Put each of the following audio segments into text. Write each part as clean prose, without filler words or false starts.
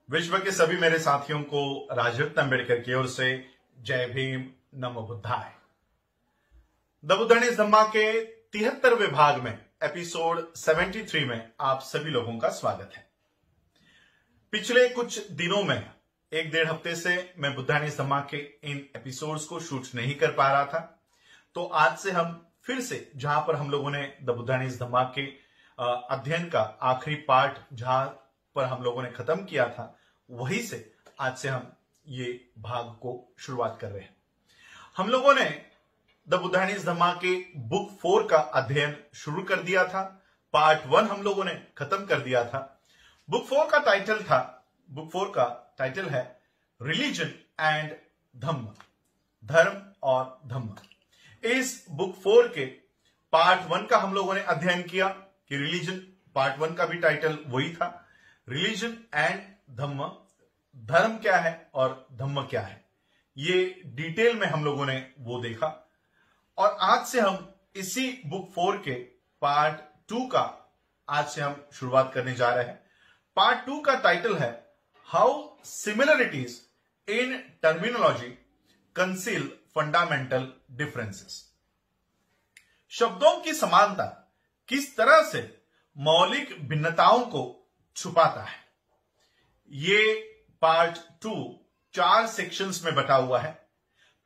विश्व के सभी मेरे साथियों को राजरत्न अम्बेडकर की ओर से जय भीम, नमो बुद्धाय। द बुद्धानी धम्मा के 73वें भाग में एपिसोड 73 में आप सभी लोगों का स्वागत है। पिछले कुछ दिनों में 1-1.5 हफ्ते से मैं बुद्धानी धम्मा के इन एपिसोड्स को शूट नहीं कर पा रहा था, तो आज से हम फिर से जहां पर हम लोगों ने द बुद्धानी धम्मा के अध्ययन का आखिरी पार्ट जहां पर हम लोगों ने खत्म किया था, वहीं से आज से हम ये भाग को शुरुआत कर रहे हैं। हम लोगों ने द बुद्धानी धम्मा के बुक 4 का अध्ययन शुरू कर दिया था। पार्ट 1 हम लोगों ने खत्म कर दिया था। बुक 4 का टाइटल है रिलीजन एंड धम्म, धर्म और धम्म। इस बुक 4 के पार्ट 1 का हम लोगों ने अध्ययन किया कि रिलीजन, पार्ट 1 का भी टाइटल वही था, रिलीजन एंड धम्म, धर्म क्या है और धम्म क्या है, ये डिटेल में हम लोगों ने वो देखा। और आज से हम इसी बुक 4 के पार्ट 2 का आज से हम शुरुआत करने जा रहे हैं। पार्ट 2 का टाइटल है how similarities in terminology conceal fundamental differences. शब्दों की समानता किस तरह से मौलिक भिन्नताओं को छुपाता है। ये पार्ट 2 4 सेक्शंस में बटा हुआ है।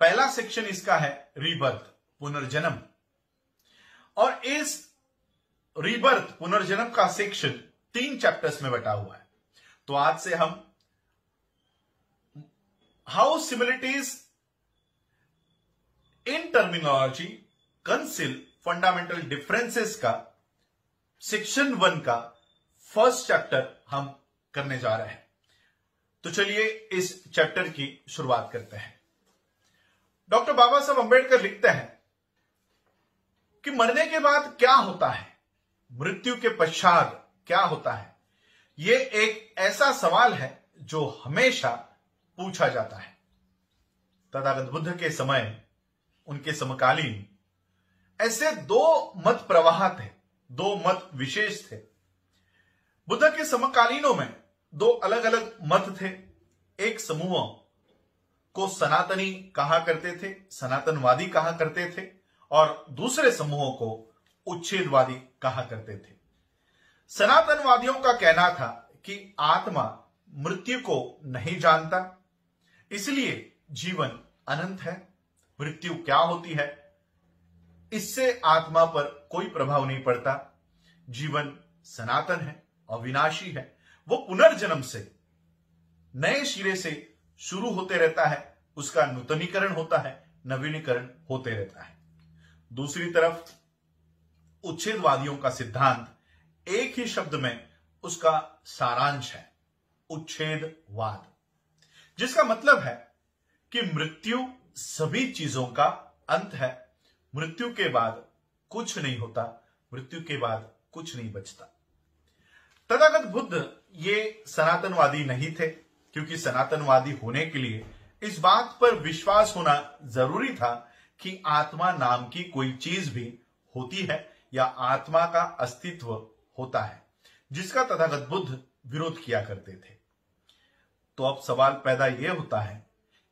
पहला सेक्शन इसका है रीबर्थ, पुनर्जन्म, और इस रीबर्थ पुनर्जन्म का सेक्शन 3 चैप्टर्स में बटा हुआ है। तो आज से हम how similarities in terminology conceal fundamental differences का सेक्शन 1 का फर्स्ट चैप्टर हम करने जा रहे हैं। तो चलिए इस चैप्टर की शुरुआत करते हैं। डॉक्टर बाबा साहब अम्बेडकर लिखते हैं कि मरने के बाद क्या होता है, मृत्यु के पश्चात क्या होता है, यह एक ऐसा सवाल है जो हमेशा पूछा जाता है। तथागत बुद्ध के समय, उनके समकालीन ऐसे 2 मत प्रवाह थे, 2 मत विशेष थे। बुद्ध के समकालीनों में 2 अलग अलग मत थे। एक समूह को सनातनी कहा करते थे, सनातनवादी कहा करते थे, और दूसरे समूहों को उच्छेदवादी कहा करते थे। सनातनवादियों का कहना था कि आत्मा मृत्यु को नहीं जानता, इसलिए जीवन अनंत है। मृत्यु क्या होती है, इससे आत्मा पर कोई प्रभाव नहीं पड़ता। जीवन सनातन है, अविनाशी है, वो पुनर्जन्म से नए सिरे से शुरू होते रहता है, उसका नूतनीकरण होता है, नवीनीकरण होते रहता है। दूसरी तरफ उच्छेदवादियों का सिद्धांत एक ही शब्द में उसका सारांश है, उच्छेदवाद, जिसका मतलब है कि मृत्यु सभी चीजों का अंत है। मृत्यु के बाद कुछ नहीं होता, मृत्यु के बाद कुछ नहीं बचता। तथागत बुद्ध ये सनातनवादी नहीं थे, क्योंकि सनातनवादी होने के लिए इस बात पर विश्वास होना जरूरी था कि आत्मा नाम की कोई चीज भी होती है या आत्मा का अस्तित्व होता है, जिसका तथागत बुद्ध विरोध किया करते थे। तो अब सवाल पैदा यह होता है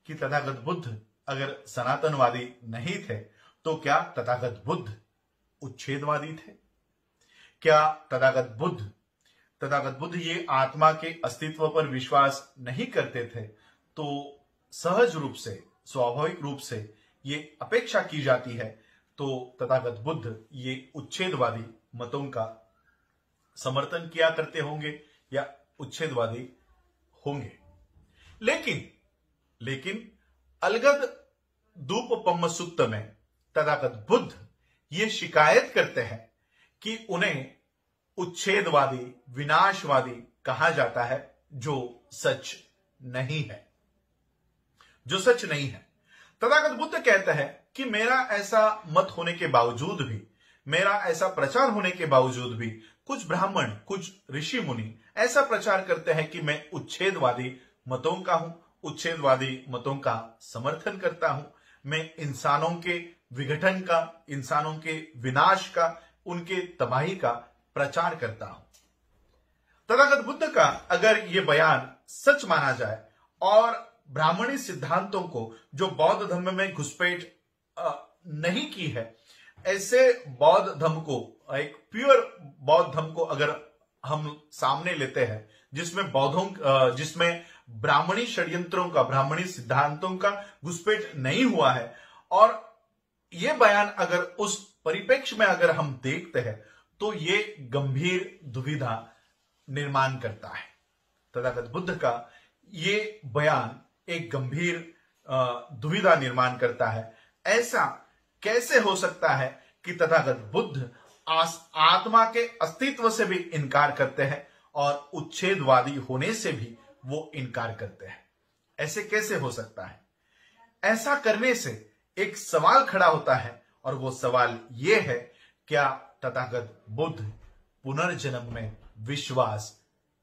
कि तथागत बुद्ध अगर सनातनवादी नहीं थे तो क्या तथागत बुद्ध उच्छेदवादी थे? क्या तथागत बुद्ध ये आत्मा के अस्तित्व पर विश्वास नहीं करते थे? तो सहज रूप से, स्वाभाविक रूप से ये अपेक्षा की जाती है, तो तथागत बुद्ध ये उच्छेदवादी मतों का समर्थन किया करते होंगे या उच्छेदवादी होंगे। लेकिन अलगद धूपपम्म सुत्त में तथागत बुद्ध ये शिकायत करते हैं कि उन्हें उच्छेदवादी, विनाशवादी कहा जाता है, जो सच नहीं है। तथागत बुद्ध कहते हैं कि मेरा ऐसा मत होने के बावजूद भी, मेरा ऐसा प्रचार होने के बावजूद भी, कुछ ब्राह्मण, कुछ ऋषि मुनि ऐसा प्रचार करते हैं कि मैं उच्छेदवादी मतों का हूं, उच्छेदवादी मतों का समर्थन करता हूं, मैं इंसानों के विघटन का, इंसानों के विनाश का, उनके तबाही का प्रचार करता हूं। तथागत बुद्ध का अगर ये बयान सच माना जाए और ब्राह्मणी सिद्धांतों को जो बौद्ध धर्म में घुसपैठ नहीं की है, ऐसे बौद्ध धर्म को, एक प्योर बौद्ध धर्म को अगर हम सामने लेते हैं जिसमें ब्राह्मणी षड्यंत्रों का, ब्राह्मणी सिद्धांतों का घुसपैठ नहीं हुआ है, और यह बयान अगर उस परिप्रेक्ष्य में अगर हम देखते हैं तो ये गंभीर दुविधा निर्माण करता है। तथागत बुद्ध का ये बयान एक गंभीर दुविधा निर्माण करता है। ऐसा कैसे हो सकता है कि तथागत बुद्ध आत्मा के अस्तित्व से भी इनकार करते हैं और उच्छेदवादी होने से भी वो इनकार करते हैं? ऐसे कैसे हो सकता है? ऐसा करने से एक सवाल खड़ा होता है, और वो सवाल ये है, क्या तथागत बुद्ध पुनर्जन्म में विश्वास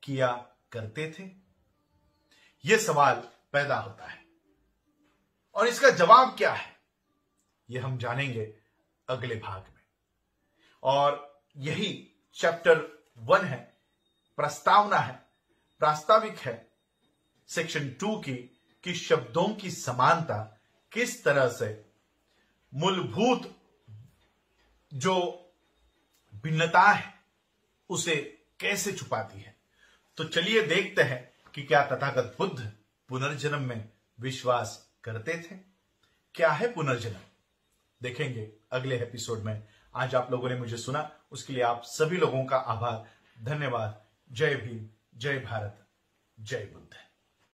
किया करते थे? यह सवाल पैदा होता है, और इसका जवाब क्या है यह हम जानेंगे अगले भाग में। और यही चैप्टर 1 है, प्रस्तावना है, प्रास्ताविक है सेक्शन 2 की, कि शब्दों की समानता किस तरह से मूलभूत जो भिन्नता है उसे कैसे छुपाती है। तो चलिए देखते हैं कि क्या तथागत बुद्ध पुनर्जन्म में विश्वास करते थे। क्या है पुनर्जन्म, देखेंगे अगले एपिसोड में। आज आप लोगों ने मुझे सुना, उसके लिए आप सभी लोगों का आभार, धन्यवाद। जय भीम, जय भारत, जय बुद्ध।